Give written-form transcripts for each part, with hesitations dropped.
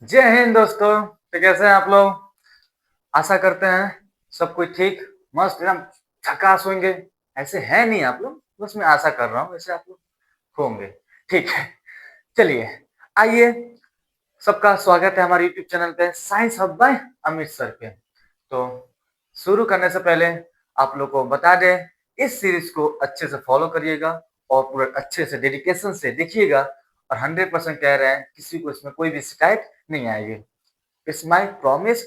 जय हिंद दोस्तों। तो कैसे हैं आप लोग? आशा करते हैं सब कुछ ठीक मस्त एकदम झकास होंगे। ऐसे है नहीं आप लोग, बस मैं आशा कर रहा हूँ वैसे आप लोग होंगे। ठीक है, चलिए आइए, सबका स्वागत है हमारे यूट्यूब चैनल पे science hub by Amit sir पे। तो शुरू करने से पहले आप लोग को बता दें, इस सीरीज को अच्छे से फॉलो करिएगा और पूरा अच्छे से डेडिकेशन से देखिएगा। और 100% कह रहे हैं, किसी को इसमें कोई भी शिकायत नहीं आएगी। It's my promise.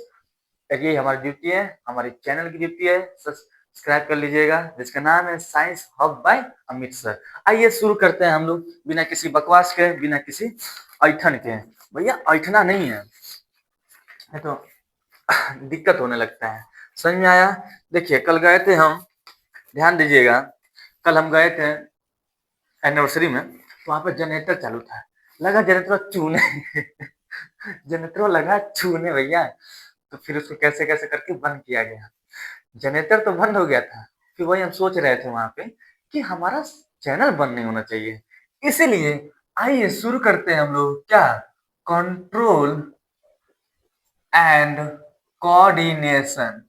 ये हमारी ड्यूटी है, हमारे चैनल की ड्यूटी है। सब्सक्राइब कर लीजिएगा जिसका नाम है science hub by Amit sir. आइए शुरू करते हैं हम लोग बिना किसी बकवास के, बिना किसी ऐठन के। भैया ऐठना नहीं है, है तो दिक्कत होने लगता है। समझ में आया? देखिए कल गए थे हम, ध्यान दीजिएगा, कल हम गए थे एनिवर्सरी में, तो वहां पे जनरेटर चालू था। लगा जनरेटर चूने जनरेटर लगा छूने भैया। तो फिर उसको कैसे कैसे करके बंद किया गया। जनरेटर तो बंद हो गया था। फिर वही हम सोच रहे थे वहां पे कि हमारा चैनल बंद नहीं होना चाहिए। इसीलिए आइए शुरू करते हैं हम लोग क्या, कंट्रोल एंड कोऑर्डिनेशन।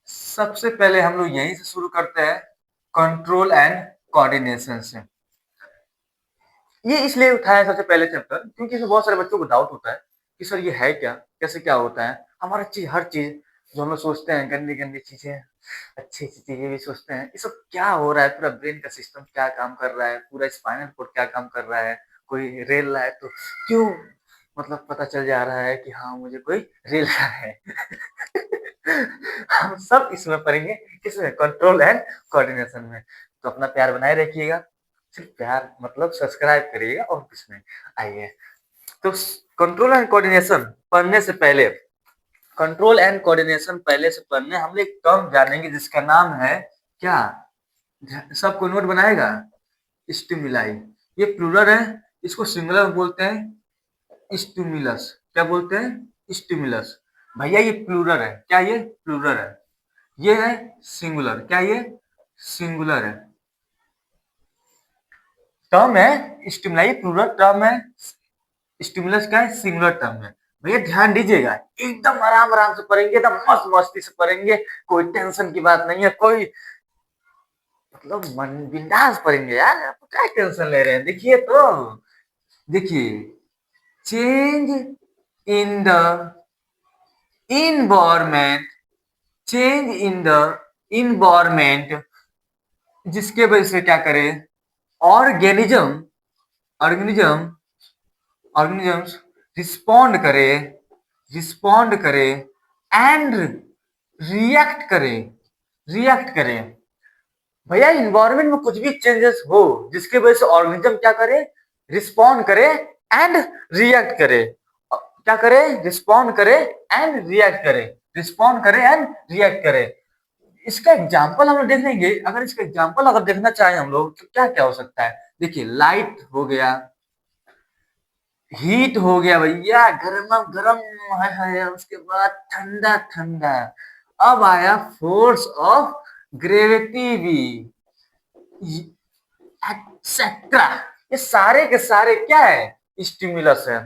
सबसे पहले हम लोग यहीं से शुरू करते हैं, कंट्रोल एंड कोऑर्डिनेशन से। ये इसलिए उठाया सबसे पहले चैप्टर क्योंकि इसमें बहुत सारे बच्चों को डाउट होता है कि सर ये है क्या, कैसे क्या होता है। हमारा चीज, हर चीज जो हम लोग सोचते हैं, गंदी गंदी चीजें, अच्छी अच्छी चीजें भी सोचते हैं, ये सब क्या हो रहा है, पूरा ब्रेन का सिस्टम क्या काम कर रहा है, पूरा स्पाइनल कोड क्या काम कर रहा है, कोई रेल रहा है तो क्यों, मतलब पता चल जा रहा है कि हाँ मुझे कोई रेल रहा है। हम सब इसमें पढ़ेंगे, किसमें, कंट्रोल एंड कोऑर्डिनेशन में। तो अपना प्यार बनाए रखिएगा, सिर्फ प्यार मतलब सब्सक्राइब करिएगा और कुछ नहीं। आइए, तो कंट्रोल एंड कोऑर्डिनेशन पढ़ने से पहले, कंट्रोल एंड कोऑर्डिनेशन पहले से पढ़ने हम लोग एक टर्म जानेंगे जिसका नाम है क्या, सबको नोट बनाएगा, स्टिमुलाई। ये प्लूरल है, इसको सिंगुलर में बोलते हैं स्टिमुलस। क्या बोलते हैं? स्टिमुलस। भैया ये प्लूरल है, क्या ये प्लूरल है, ये है सिंगुलर, क्या ये सिंगुलर है। टर्म है स्टिमुलाई, प्लूरल टर्म है, स्टिमुलस का है सिंगुलर टर्म है। भैया ध्यान दीजिएगा, एकदम आराम आराम से पढ़ेंगे, एकदम मस्त मस्ती से पढ़ेंगे, कोई टेंशन की बात नहीं है, कोई मतलब मन बिंदास पढ़ेंगे यार, आप क्या टेंशन ले रहे हैं। देखिए तो, देखिए, change in the environment, change in the environment, जिसके वजह से क्या करें, ऑर्गेनिज्म, ऑर्गेनिज्म, ऑर्गेनिजम्स रिस्पॉन्ड करे, रिस्पॉन्ड करे एंड रिएक्ट करे, रिएक्ट करे। भैया इन्वायरमेंट में कुछ भी चेंजेस हो जिसकी वजह से ऑर्गेनिज्म क्या करे, रिस्पॉन्ड करे एंड रिएक्ट करे। क्या करे, रिस्पॉन्ड करे एंड रिएक्ट करे, रिस्पॉन्ड करे एंड रिएक्ट करे। इसका एग्जाम्पल हम लोग देख लेंगे। अगर इसका एग्जाम्पल अगर देखना चाहें हम लोग तो क्या क्या हो सकता है। देखिए लाइट हो गया, हीट हो गया भैया, गरम गरम है, उसके बाद ठंडा ठंडा। अब आया फोर्स ऑफ ग्रेविटी भी, एक्सेट्रा। ये सारे के सारे क्या है, स्टिमुलस है।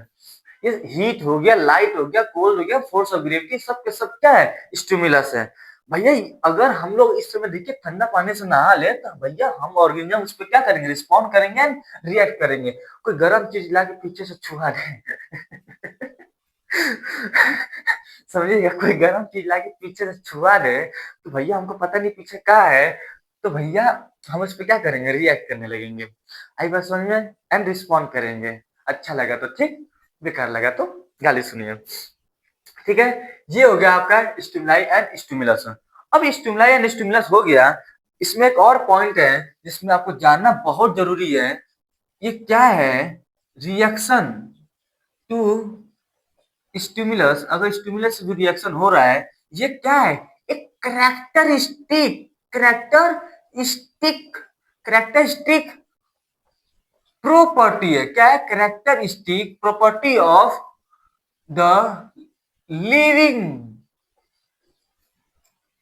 ये हीट हो गया, लाइट हो गया, कोल्ड हो गया, फोर्स ऑफ ग्रेविटी, सब के सब क्या है, स्टिमुलस है। भैया अगर हम लोग इस समय देखिए ठंडा पानी से नहा ले तो भैया हम ऑर्गेनिज्म उस पर क्या करेंगे, रिस्पॉन्ड करेंगे, रिएक्ट करेंगे। कोई गर्म चीज ला के पीछे से छुआ दे समझिएगा, कोई गर्म चीज ला के पीछे से छुआ दे तो भैया हमको पता नहीं पीछे क्या है, तो भैया हम उस पर क्या करेंगे, रिएक्ट करने लगेंगे। आई बात समझ में? एंड रिस्पॉन्ड करेंगे। अच्छा लगा तो ठीक, बेकार लगा तो गाली सुनिए। ठीक है, ये हो गया आपका स्टिमुलाई एंड स्टिमुलस। अब स्टिमुलाई एंड स्टिमुलस हो गया, इसमें एक और पॉइंट है जिसमें आपको जानना बहुत जरूरी है। ये क्या है, रिएक्शन टू स्टिमुलस। अगर स्टिमुलस से भी रिएक्शन हो रहा है, ये क्या है, एक करेक्टरिस्टिक, करेक्टरिस्टिक, करेक्टरिस्टिक प्रॉपर्टी है। क्या है, characteristic property of the living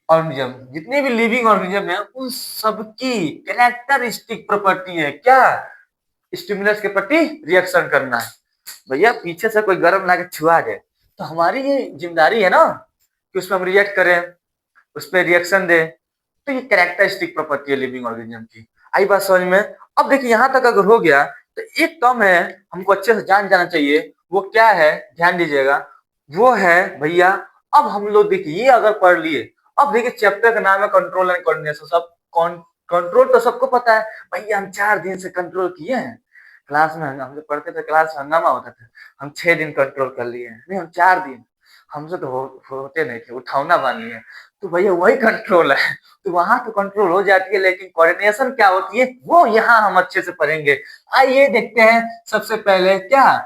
organism. जितने भी लिविंग ऑर्गेनिज्म है उन सबकी कैरेक्टरिस्टिक प्रॉपर्टी है क्या, स्टिमुलस के प्रति रिएक्शन करना है। भैया पीछे से कोई गर्म लाके छुआ दे तो हमारी ये जिम्मेदारी है ना कि उसमें हम रिएक्ट करें, उस पर रिएक्शन दें। तो ये कैरेक्टरिस्टिक प्रॉपर्टी है लिविंग ऑर्गेनिज्म की। आई बात समझ में? अब देखिए यहाँ तक अगर हो गया तो एक टर्म है हमको अच्छे से जान जाना चाहिए, वो क्या है ध्यान दीजिएगा, वो है भैया, अब हम लोग देखिए ये अगर पढ़ लिए, अब देखिए चैप्टर का नाम है कंट्रोल एंड कोऑर्डिनेशन। सब कंट्रोल तो सबको पता है भैया, हम 4 दिन से कंट्रोल किए हैं। क्लास में हम जब पढ़ते थे क्लास में हंगामा होता था, हम 6 दिन कंट्रोल कर लिए हैं, नहीं हम 4 दिन, हमसे तो होते नहीं थे, उठावना बानी है। तो भैया वही कंट्रोल है, तो वहां तो कंट्रोल हो जाती है, लेकिन कोऑर्डिनेशन क्या होती है वो यहाँ हम अच्छे से पढ़ेंगे। आइए देखते हैं सबसे पहले क्या,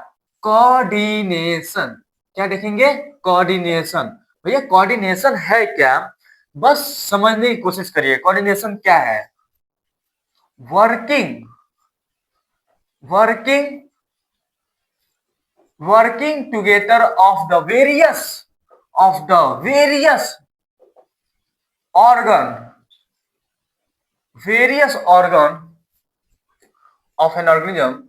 कोऑर्डिनेशन। क्या देखेंगे? कोऑर्डिनेशन। भैया कोऑर्डिनेशन है क्या, बस समझने की कोशिश करिए कोऑर्डिनेशन क्या है। Working working working together of the various organ various organ of an organism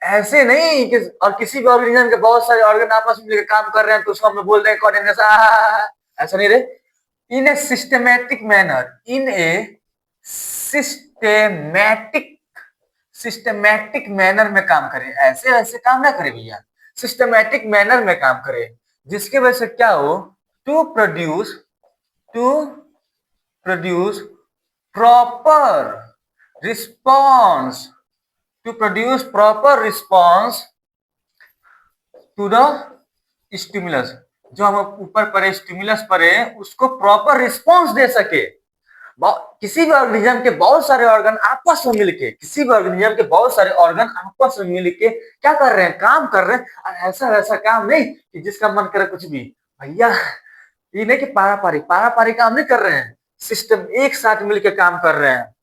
ऐसे नहीं कि और किसी भी ऑर्गेनिज्म के बहुत सारे ऑर्गन आपस में मिलकर काम कर रहे हैं तो उसको हम लोग बोल रहे हैं कोऑर्डिनेशन। ऐसा नहीं रे, इन ए सिस्टमैटिक मैनर, इन ए सिस्टेमैटिक सिस्टमैटिक मैनर में काम करे, ऐसे ऐसे काम ना करे भैया, सिस्टमैटिक मैनर में काम करे, जिसके वजह से क्या हो, to produce proper response to produce proper response to the stimulus. जो हम ऊपर पढ़े स्टिमुलस पढ़े उसको प्रॉपर रिस्पॉन्स दे सके। किसी भी ऑर्गेनिज्म के बहुत सारे ऑर्गन आपस में मिलके, किसी भी ऑर्गेनिज्म के बहुत सारे ऑर्गन आपस में मिलके क्या कर रहे हैं, काम कर रहे हैं। और ऐसा वैसा काम नहीं कि जिसका मन करे कुछ भी, भैया ये नहीं कि पारा पारी काम नहीं कर रहे हैं, सिस्टम एक साथ मिलकर काम कर रहे हैं,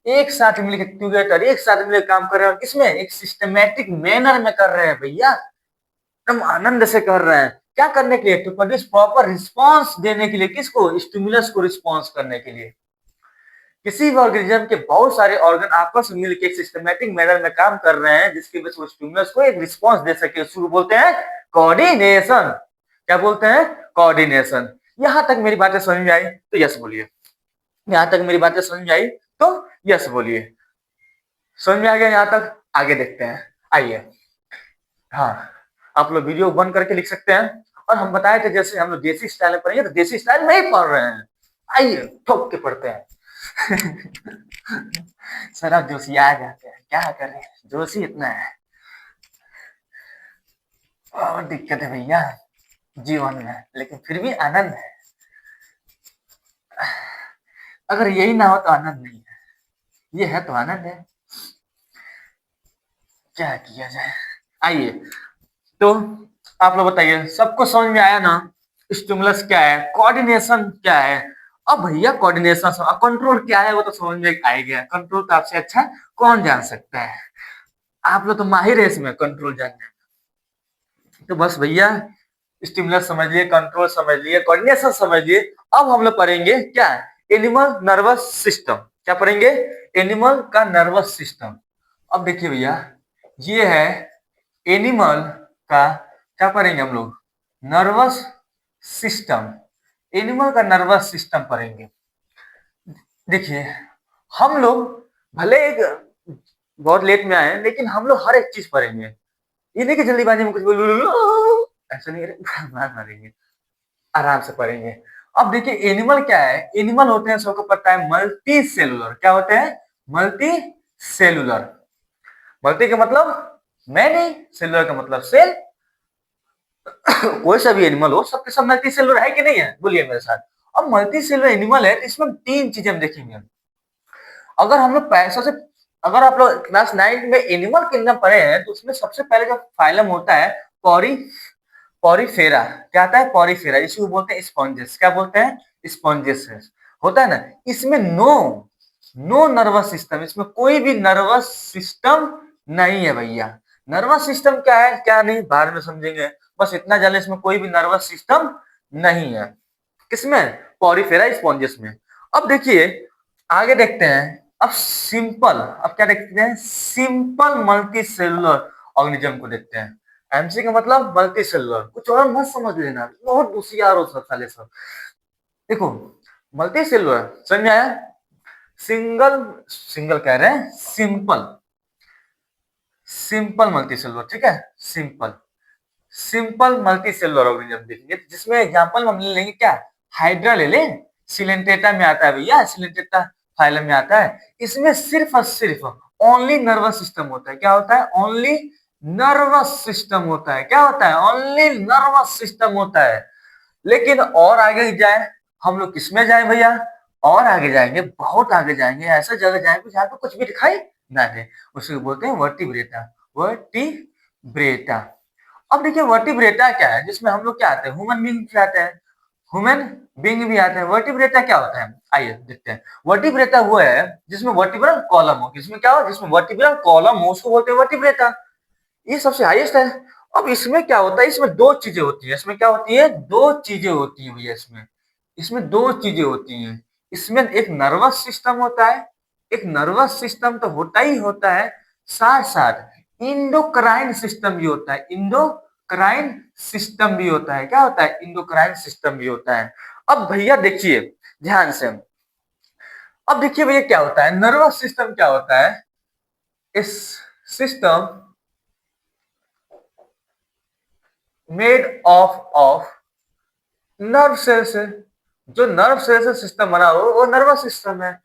एक साथ मिलकर टुगेदर, एक साथ मिलकर काम कर रहे हैं, और किसमें, एक सिस्टमैटिक मैनर में कर रहे हैं भैया, एकदम आनंद से कर रहे हैं। क्या करने के लिए, टू प्रोड्यूस प्रॉपर रिस्पॉन्स देने के लिए, किसको, स्टिमुलस को रिस्पॉन्स करने के लिए। किसी भी ऑर्गेनिज्म के बहुत सारे ऑर्गन आपस में मिलकर एक सिस्टमैटिक मैनर में काम कर रहे हैं, जिसकी वजह से स्टिमुलस को एक रिस्पॉन्स दे सके, उसको बोलते हैं कोऑर्डिनेशन। क्या बोलते हैं, कोऑर्डिनेशन। यहां तक मेरी बातें समझ में आई तो यस बोलिए, यहां तक मेरी बातें समझ में आई तो यस बोलिए। समझ में आ गया यहां तक? आगे देखते हैं, आइए। हाँ, आप लोग वीडियो बंद करके लिख सकते हैं। और हम बताए थे जैसे हम लोग देसी स्टाइल में पढ़ेंगे, तो देसी स्टाइल में ही पढ़ रहे हैं, आइए ठोक के पढ़ते हैं। सर आप जोशी आ जाते हैं, क्या करें, जोशी इतना है और दिक्कत है भैया जीवन में, लेकिन फिर भी आनंद है। अगर यही ना हो तो आनंद नहीं है, ये है तो आनंद है, क्या किया जाए। आइए, तो आप लोग बताइए, सबको समझ में आया ना, स्टिमुलस क्या है, कोऑर्डिनेशन क्या है। अब भैया कोऑर्डिनेशन, कंट्रोल क्या है वो तो समझ में आ गया, कंट्रोल तो आपसे अच्छा कौन जान सकता है, आप लोग तो माहिर है इसमें कंट्रोल जानने में। तो बस भैया स्टिमुलस समझ लिए, कंट्रोल समझ लिए, कोऑर्डिनेशन समझ लिए। अब हम लोग पढ़ेंगे क्या, एनिमल नर्वस सिस्टम। क्या पढ़ेंगे, एनिमल का नर्वस सिस्टम। अब देखिए भैया, ये है एनिमल का, क्या पढ़ेंगे हम लोग, नर्वस सिस्टम। एनिमल का नर्वस सिस्टम पढ़ेंगे। देखिए हम लोग भले एक बहुत लेट में आए, लेकिन हम लोग हर एक चीज पढ़ेंगे, ये नहीं कि जल्दीबाजी में कुछ बोल, ऐसा नहीं मारेंगे, आराम से पढ़ेंगे। अब देखिए एनिमल क्या है, एनिमल होते हैं सबको पता है मल्टी सेलुलर। क्या होते हैं, मल्टी सेलुलर। मल्टी का मतलब मैनी, सेलुलर का मतलब सेल। कोई सा भी एनिमल हो, सबके सब मल्टी सेलुलर है कि नहीं है, बोलिए मेरे साथ। अब मल्टी सेलुलर एनिमल है तो इसमें 3 चीजें हम देखेंगे। अगर हम लोग पैसों से, अगर आप लोग क्लास 9 में एनिमल किंगडम पढ़े हैं तो उसमें सबसे पहले जो फाइलम होता है पॉरीफेरा। क्या आता है, पॉरीफेरा, इसको बोलते हैं स्पॉन्जेस। क्या बोलते हैं, स्पॉन्जेस होता है ना। इसमें नो नर्वस सिस्टम, इसमें कोई भी नर्वस सिस्टम नहीं है भैया। नर्वस सिस्टम क्या है क्या नहीं बाद में समझेंगे, बस इतना जाने इसमें कोई भी नर्वस सिस्टम नहीं है। किसमें, पॉरीफेरा स्पॉन्जेस में। अब देखिए आगे देखते हैं, अब सिंपल, अब क्या देखते हैं, सिंपल मल्टी सेलुलर ऑर्गेनिज्म को देखते हैं। एमसी का मतलब मल्टी सेलुलर, कुछ और मत समझ लेना, बहुत होशियार हो सब साले सब। देखो मल्टी सेलुलर समझ में आया, सिंगल, सिंगल कह रहे हैं, सिंपल, सिंपल मल्टी सेलुलर, ठीक है, simple, simple multi cellular organism देखेंगे, जिसमें एग्जांपल हम ले लेंगे क्या, हाइड्रा ले लें, सिलेंटेटा में आता है भैया, सिलेंटेटा फाइलम में आता है। इसमें सिर्फ और सिर्फ ओनली नर्वस सिस्टम होता है, क्या होता है, ओनली नर्वस सिस्टम होता है, क्या होता है, ओनली नर्वस सिस्टम होता है। लेकिन और आगे जाए, हम लोग किसमें जाए भैया, और आगे जाएंगे, बहुत आगे जाएंगे, ऐसा जगह जाएंगे जहां पे कुछ भी दिखाई ना दे, उसको बोलते हैं वर्टिब्रेटा, वर्टिब्रेटा। अब देखिए वर्टिब्रेटा क्या है, जिसमें हम लोग क्या आते हैं, ह्यूमन बीइंग भी आते हैं, ह्यूमन बीइंग भी आते हैं। वर्टिब्रेटा क्या होता है, आइए देखते हैं। वर्टिब्रेटा वो है जिसमें वर्टिब्रल कॉलम हो, जिसमें क्या हो, जिसमें वर्टिब्रल कॉलम हो, उसको बोलते हैं वर्टिब्रेटा, ये सबसे हाईएस्ट है। अब इसमें क्या होता है, इसमें दो चीजें होती है, इसमें क्या होती है, दो चीजें होती है भैया, इसमें, इसमें दो चीजें होती हैं। इसमें एक नर्वस सिस्टम होता है, एक नर्वस सिस्टम तो होता ही होता है, साथ साथ इंडोक्राइन सिस्टम भी होता है, इंडोक्राइन सिस्टम भी होता है, क्या होता है, इंडोक्राइन सिस्टम भी होता है। अब भैया देखिए ध्यान से, अब देखिए भैया क्या होता है, नर्वस सिस्टम क्या होता है, इस system made of nerve cell से, जो नर्व सेल से सिस्टम बना हो वो नर्वस सिस्टम है।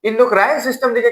इंडोक्राइन सिस्टम देखिए